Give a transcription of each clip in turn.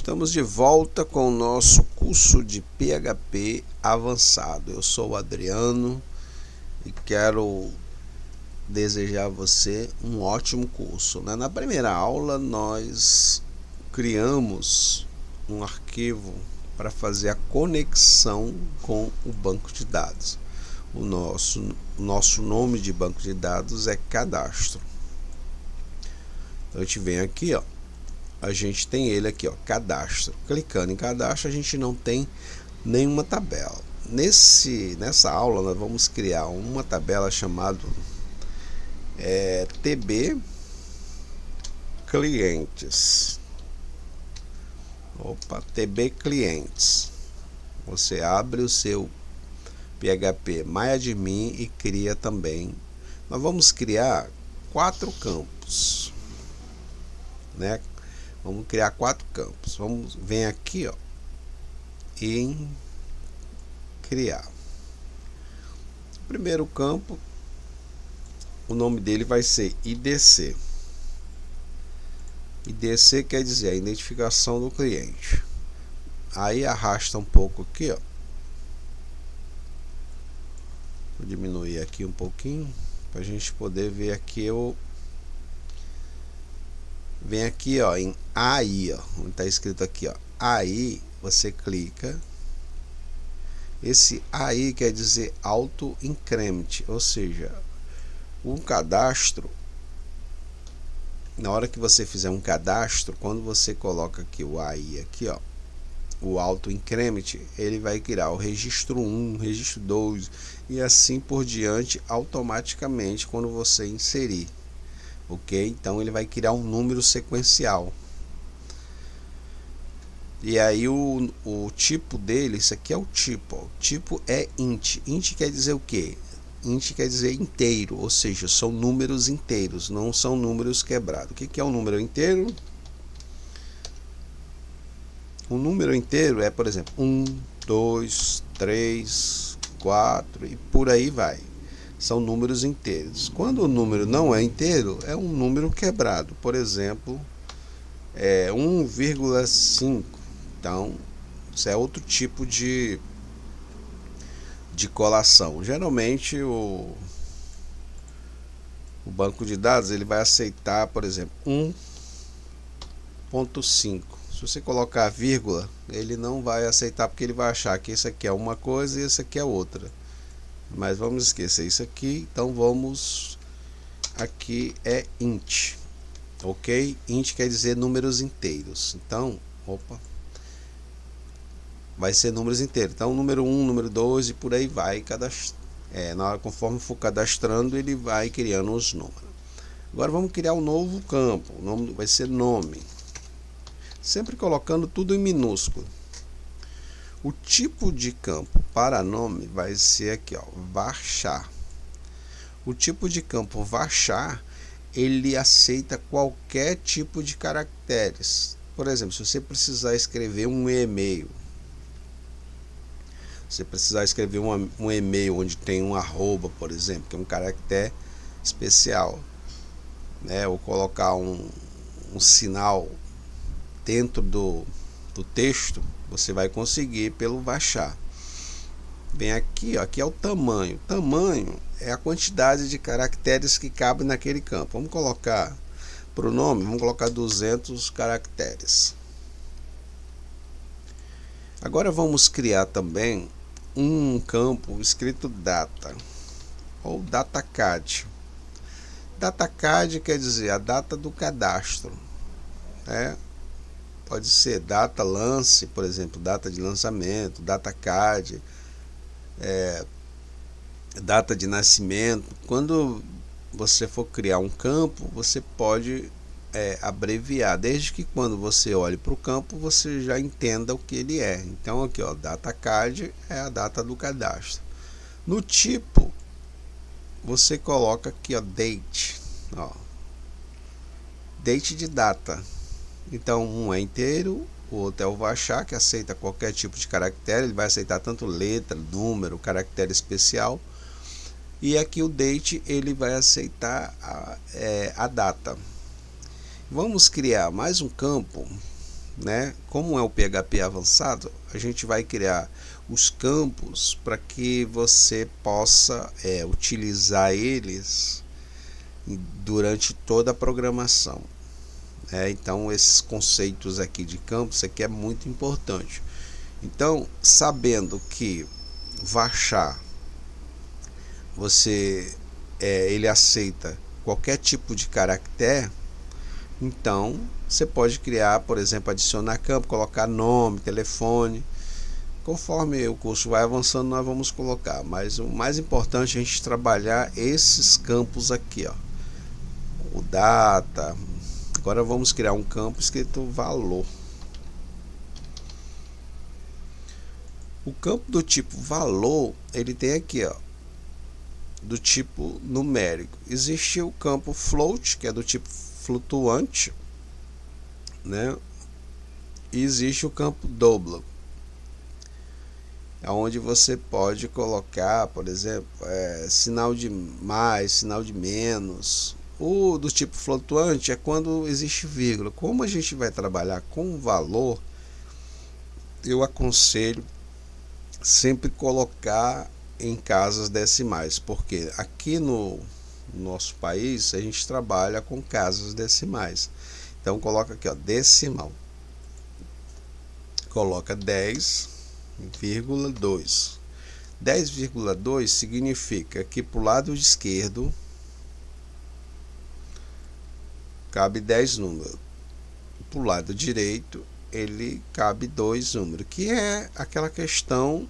Estamos de volta com o nosso curso de PHP avançado. Eu sou o Adriano e quero desejar a você um ótimo curso. Na primeira aula nós criamos um arquivo para fazer a conexão com o banco de dados. O nosso nome de banco de dados é cadastro. Então a gente vem aqui, ó. A gente tem ele aqui, ó, cadastro. Clicando em cadastro, a gente não tem nenhuma tabela. Nessa aula nós vamos criar uma tabela chamada TB clientes. TB clientes. Você abre o seu PHP MyAdmin e cria também. Nós vamos criar 4 campos, né? Vamos criar 4 campos. Vem aqui, ó, em criar. O primeiro campo, o nome dele vai ser IDC. IDC quer dizer a identificação do cliente. Aí arrasta um pouco aqui, ó. Vou diminuir aqui um pouquinho para a gente poder ver aqui o. Vem aqui, ó, em AI, ó, onde está escrito aqui, ó, AI, você clica. Esse AI quer dizer auto increment, ou seja, um cadastro. Na hora que você fizer um cadastro, quando você coloca aqui o AI aqui, ó, o auto increment, ele vai criar o registro 1, registro 2 e assim por diante automaticamente quando você inserir. Ok? Então ele vai criar um número sequencial. E aí o tipo dele, isso aqui é o tipo. O tipo é int. Int quer dizer o quê? Int quer dizer inteiro, ou seja, são números inteiros, não são números quebrados. O que é um número inteiro? Um número inteiro é, por exemplo, 1, 2, 3, 4 e por aí vai. São números inteiros. Quando o número não é inteiro, é um número quebrado. Por exemplo, 1,5. Então, isso é outro tipo de colação. Geralmente, o banco de dados ele vai aceitar, por exemplo, 1,5. Se você colocar vírgula, ele não vai aceitar porque ele vai achar que isso aqui é uma coisa e isso aqui é outra. Mas vamos esquecer isso aqui. Então vamos aqui é int, ok? Int quer dizer números inteiros. Então, vai ser números inteiros. Então número 1, número 2 e por aí vai. Conforme for cadastrando, ele vai criando os números. Agora vamos criar um novo campo. O nome vai ser nome. Sempre colocando tudo em minúsculo. O tipo de campo para nome vai ser aqui, ó, varchar. O tipo de campo varchar, ele aceita qualquer tipo de caracteres. Por exemplo, se você precisar escrever um e-mail, um e-mail onde tem um arroba, por exemplo, que é um caractere especial, né? Ou colocar um sinal dentro do texto, você vai conseguir pelo varchar. Vem aqui, ó, aqui é o tamanho. Tamanho é a quantidade de caracteres que cabe naquele campo. Vamos colocar para o nome, vamos colocar 200 caracteres. Agora vamos criar também um campo escrito data ou datacad. Datacad quer dizer a data do cadastro, né? Pode ser data lance, por exemplo, data de lançamento, datacad, data de nascimento. Quando você for criar um campo, você pode abreviar, desde que quando você olhe para o campo, você já entenda o que ele é. Então aqui, ó, datacad é a data do cadastro. No tipo, você coloca aqui, ó, date, ó, date de data. Então um é inteiro, o outro é o varchar, que aceita qualquer tipo de caractere. Ele vai aceitar tanto letra, número, caractere especial. E aqui o date, ele vai aceitar a data. Vamos criar mais um campo né? Como é o PHP avançado, a gente vai criar os campos para que você possa utilizar eles durante toda a programação. Então esses conceitos aqui de campos, isso aqui é muito importante. Então, sabendo que varchar ele aceita qualquer tipo de caractere, então você pode criar, por exemplo, adicionar campo, colocar nome, telefone. Conforme o curso vai avançando, nós vamos colocar, mas o mais importante é a gente trabalhar esses campos aqui, ó. O data. Agora vamos criar um campo escrito valor. O campo do tipo valor, ele tem aqui, ó, do tipo numérico. Existe o campo float, que é do tipo flutuante, né? E existe o campo double, onde você pode colocar, por exemplo, sinal de mais, sinal de menos. O do tipo flutuante é quando existe vírgula. Como a gente vai trabalhar com valor, eu aconselho sempre colocar em casas decimais, porque aqui no nosso país a gente trabalha com casas decimais. Então coloca aqui, ó, decimal. Coloca 10,2. 10,2 significa que para o lado esquerdo cabe 10 números. Para o lado direito ele cabe 2 números, que é aquela questão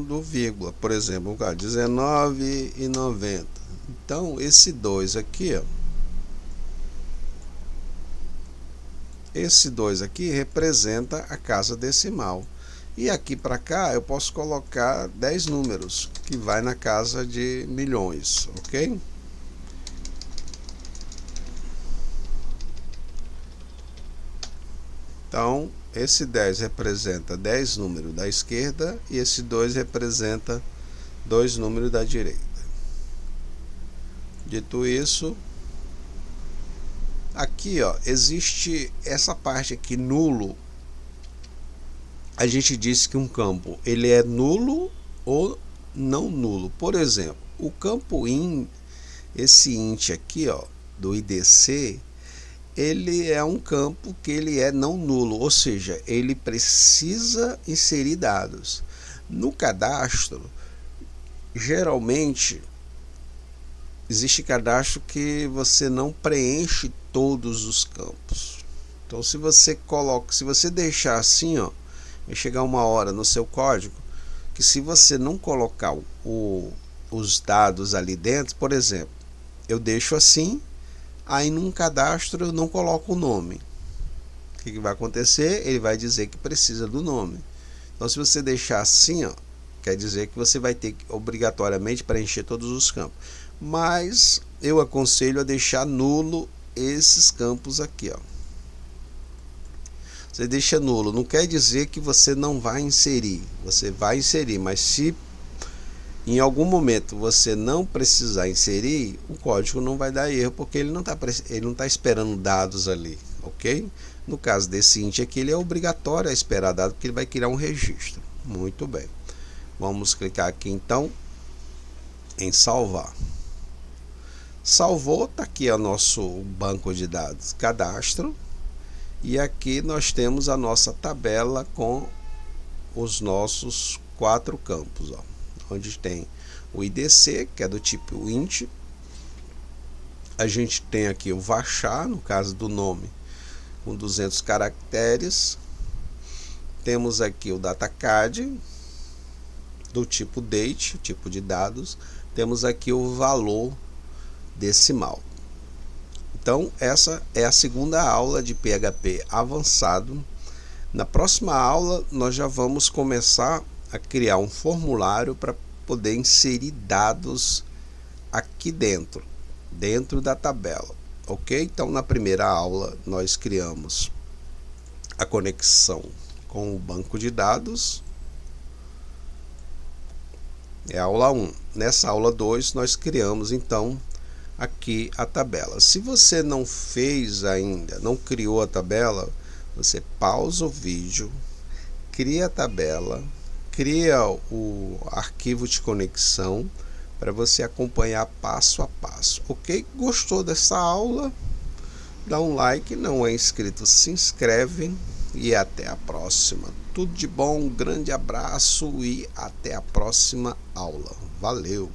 do vírgula. Por exemplo, 19,90. Então esse 2 aqui, ó, esse 2 aqui representa a casa decimal. E aqui para cá eu posso colocar 10 números, que vai na casa de milhões, ok? Então, esse 10 representa 10 números da esquerda e esse 2 representa 2 números da direita. Dito isso, aqui, ó, existe essa parte aqui, nulo. A gente disse que um campo ele é nulo ou não nulo. Por exemplo, o campo esse int aqui, ó, do IDC, ele é um campo que ele é não nulo, ou seja, ele precisa inserir dados. No cadastro, geralmente existe cadastro que você não preenche todos os campos. Então se você deixar assim, ó, vai chegar uma hora no seu código que se você não colocar os dados ali dentro, por exemplo, eu deixo assim, aí num cadastro eu não coloco o nome. O que vai acontecer? Ele vai dizer que precisa do nome. Então se você deixar assim, ó, quer dizer que você vai ter que obrigatoriamente preencher todos os campos. Mas eu aconselho a deixar nulo esses campos aqui, ó. Você deixa nulo, não quer dizer que você não vai inserir. Você vai inserir, mas se em algum momento você não precisar inserir, o código não vai dar erro, porque ele não está esperando dados ali, ok? No caso desse int aqui, ele é obrigatório a esperar dados, porque ele vai criar um registro. Muito bem. Vamos clicar aqui então em salvar. Salvou, está aqui o nosso banco de dados, cadastro. E aqui nós temos a nossa tabela com os nossos 4 campos, ó, onde tem o IDC, que é do tipo int. A gente tem aqui o varchar, no caso do nome, com 200 caracteres. Temos aqui o datacad, do tipo date, tipo de dados. Temos aqui o valor decimal. Então essa é a segunda aula de PHP avançado. Na próxima aula nós já vamos começar a criar um formulário para poder inserir dados aqui dentro da tabela, ok? Então na primeira aula nós criamos a conexão com o banco de dados, é a aula 1. Nessa aula 2 nós criamos então aqui a tabela. Se você não fez ainda, não criou a tabela, você pausa o vídeo, cria a tabela, cria o arquivo de conexão para você acompanhar passo a passo, ok? Gostou dessa aula? Dá um like, não é inscrito, se inscreve e até a próxima. Tudo de bom, um grande abraço e até a próxima aula. Valeu!